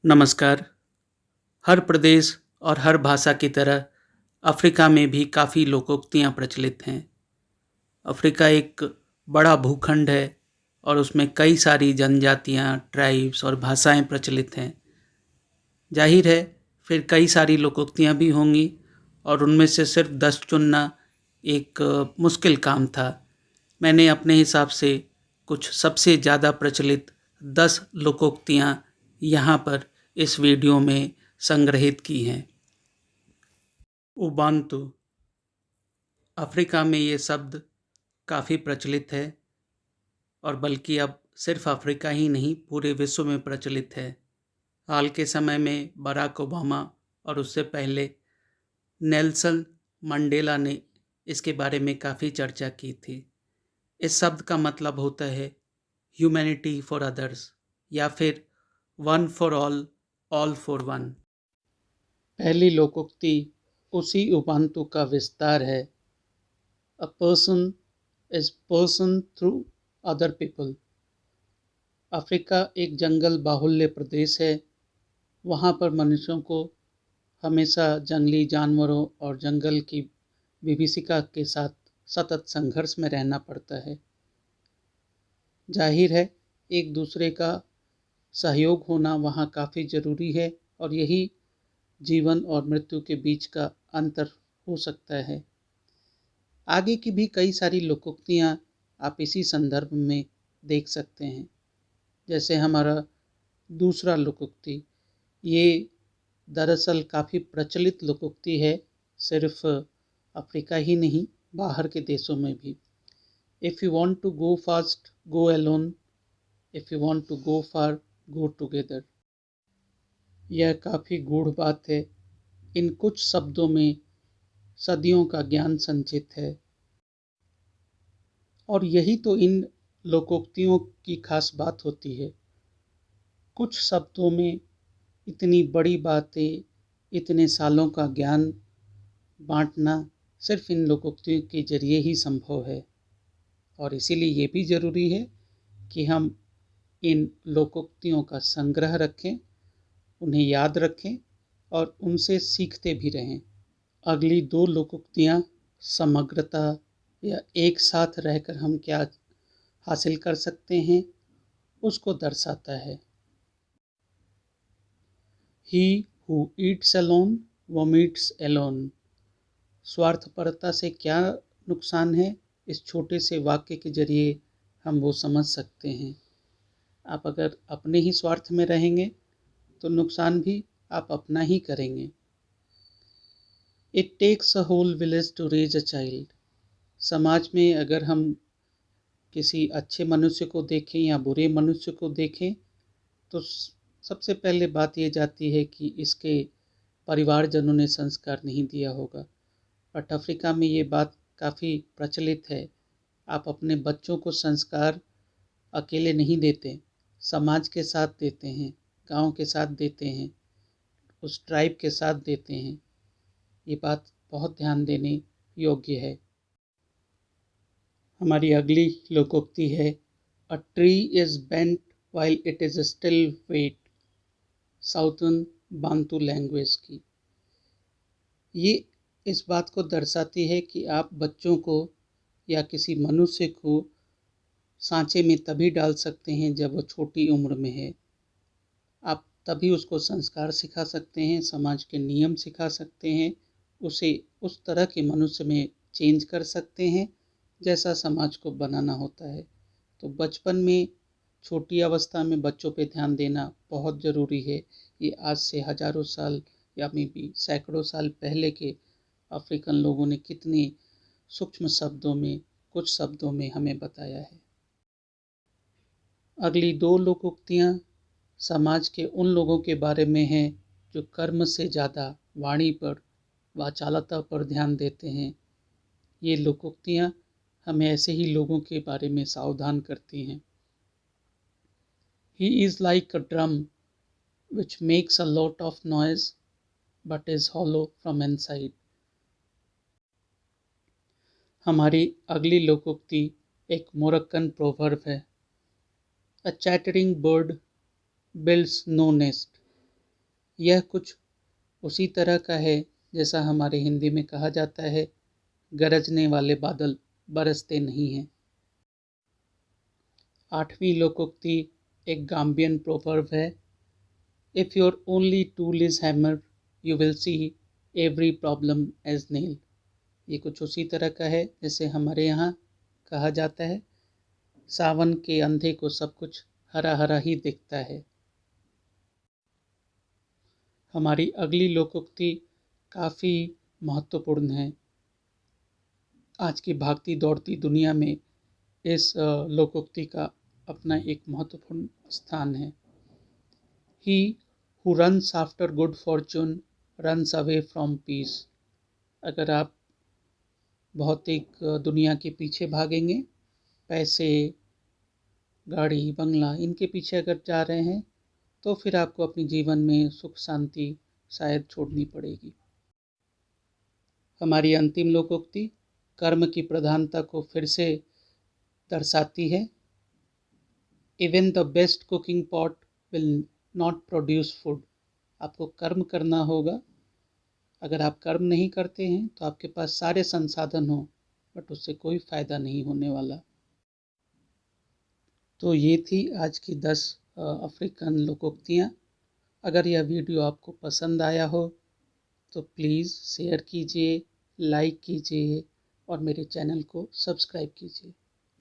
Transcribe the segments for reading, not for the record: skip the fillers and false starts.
नमस्कार। हर प्रदेश और हर भाषा की तरह अफ्रीका में भी काफ़ी लोकोक्तियाँ प्रचलित हैं। अफ्रीका एक बड़ा भूखंड है और उसमें कई सारी जनजातियाँ, ट्राइब्स और भाषाएँ प्रचलित हैं। जाहिर है, फिर कई सारी लोकोक्तियाँ भी होंगी और उनमें से सिर्फ 10 चुनना एक मुश्किल काम था। मैंने अपने हिसाब से कुछ सबसे ज़्यादा प्रचलित 10 लोकोक्तियाँ यहाँ पर इस वीडियो में संग्रहित की हैं। उबांतु। अफ्रीका में ये शब्द काफ़ी प्रचलित है और बल्कि अब सिर्फ अफ्रीका ही नहीं पूरे विश्व में प्रचलित है। हाल के समय में बराक ओबामा और उससे पहले नेल्सन मंडेला ने इसके बारे में काफ़ी चर्चा की थी। इस शब्द का मतलब होता है ह्यूमैनिटी फॉर अदर्स या फिर one for all for one. पहली लोकोक्ति उसी उबांतु का विस्तार है। A person is person through other people। Africa एक जंगल बाहुल्य प्रदेश है। वहाँ पर मनुष्यों को हमेशा जंगली जानवरों और जंगल की विभीषिका के साथ सतत संघर्ष में रहना पड़ता है। जाहिर है, एक दूसरे का सहयोग होना वहाँ काफ़ी ज़रूरी है और यही जीवन और मृत्यु के बीच का अंतर हो सकता है। आगे की भी कई सारी लोकोक्तियाँ आप इसी संदर्भ में देख सकते हैं। जैसे हमारा दूसरा लोकोक्ति, ये दरअसल काफ़ी प्रचलित लोकोक्ति है, सिर्फ अफ्रीका ही नहीं बाहर के देशों में भी। If you want to go fast go alone, if you want to go far go together. यह काफ़ी गूढ़ बात है। इन कुछ शब्दों में सदियों का ज्ञान संचित है और यही तो इन लोकोक्तियों की खास बात होती है। कुछ शब्दों में इतनी बड़ी बातें, इतने सालों का ज्ञान बांटना सिर्फ इन लोकोक्तियों के जरिए ही संभव है और इसीलिए ये भी ज़रूरी है कि हम इन लोकोक्तियों का संग्रह रखें, उन्हें याद रखें और उनसे सीखते भी रहें। अगली दो लोकोक्तियाँ समग्रता या एक साथ रहकर हम क्या हासिल कर सकते हैं उसको दर्शाता है। He who eats alone vomits alone। स्वार्थपरता से क्या नुकसान है, इस छोटे से वाक्य के जरिए हम वो समझ सकते हैं। आप अगर अपने ही स्वार्थ में रहेंगे तो नुकसान भी आप अपना ही करेंगे। It takes a whole village to raise a child। समाज में अगर हम किसी अच्छे मनुष्य को देखें या बुरे मनुष्य को देखें तो सबसे पहले बात ये जाती है कि इसके परिवारजनों ने संस्कार नहीं दिया होगा। बट अफ्रीका में ये बात काफ़ी प्रचलित है। आप अपने बच्चों को संस्कार अकेले नहीं देते, समाज के साथ देते हैं, गांव के साथ देते हैं, उस ट्राइब के साथ देते हैं। ये बात बहुत ध्यान देने योग्य है। हमारी अगली लोकोक्ति है, a tree is bent while it is still wet। Southern Bantu language की ये इस बात को दर्शाती है कि आप बच्चों को या किसी मनुष्य को सांचे में तभी डाल सकते हैं जब वो छोटी उम्र में है। आप तभी उसको संस्कार सिखा सकते हैं, समाज के नियम सिखा सकते हैं, उसे उस तरह के मनुष्य में चेंज कर सकते हैं जैसा समाज को बनाना होता है। तो बचपन में, छोटी अवस्था में बच्चों पे ध्यान देना बहुत ज़रूरी है। ये आज से हज़ारों साल या मे बी सैकड़ों साल पहले के अफ्रीकन लोगों ने कितने सूक्ष्म शब्दों में, कुछ शब्दों में हमें बताया है। अगली दो लोकोक्तियाँ समाज के उन लोगों के बारे में हैं जो कर्म से ज़्यादा वाणी पर, वाचालता पर ध्यान देते हैं। ये लोकोक्तियाँ हमें ऐसे ही लोगों के बारे में सावधान करती हैं। He is like a drum which makes a lot of noise but is hollow from inside। हमारी अगली लोकोक्ति एक मोरक्कन प्रोवर्ब है, A chattering bird builds no nest। यह कुछ उसी तरह का है जैसा हमारे हिंदी में कहा जाता है, गरजने वाले बादल बरसते नहीं हैं। 8वीं लोकोक्ति एक गाम्बियन प्रोवर्ब है। If your only tool is hammer you will see every problem as nail. ये कुछ उसी तरह का है जैसे हमारे यहाँ कहा जाता है, सावन के अंधे को सब कुछ हरा हरा ही दिखता है। हमारी अगली लोकोक्ति काफ़ी महत्वपूर्ण है। आज की भागती दौड़ती दुनिया में इस लोकोक्ति का अपना एक महत्वपूर्ण स्थान है। He who runs after good fortune runs away from peace. अगर आप भौतिक दुनिया के पीछे भागेंगे, पैसे, गाड़ी, बंगला, इनके पीछे अगर जा रहे हैं तो फिर आपको अपने जीवन में सुख शांति शायद छोड़नी पड़ेगी। हमारी अंतिम लोकोक्ति कर्म की प्रधानता को फिर से दर्शाती है। Even the best cooking pot will not produce food. आपको कर्म करना होगा। अगर आप कर्म नहीं करते हैं तो आपके पास सारे संसाधन हों बट उससे कोई फ़ायदा नहीं होने वाला। तो ये थी आज की 10 अफ्रीकन लोकोक्तियाँ। अगर यह वीडियो आपको पसंद आया हो तो प्लीज़ शेयर कीजिए, लाइक कीजिए और मेरे चैनल को सब्सक्राइब कीजिए।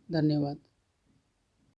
धन्यवाद।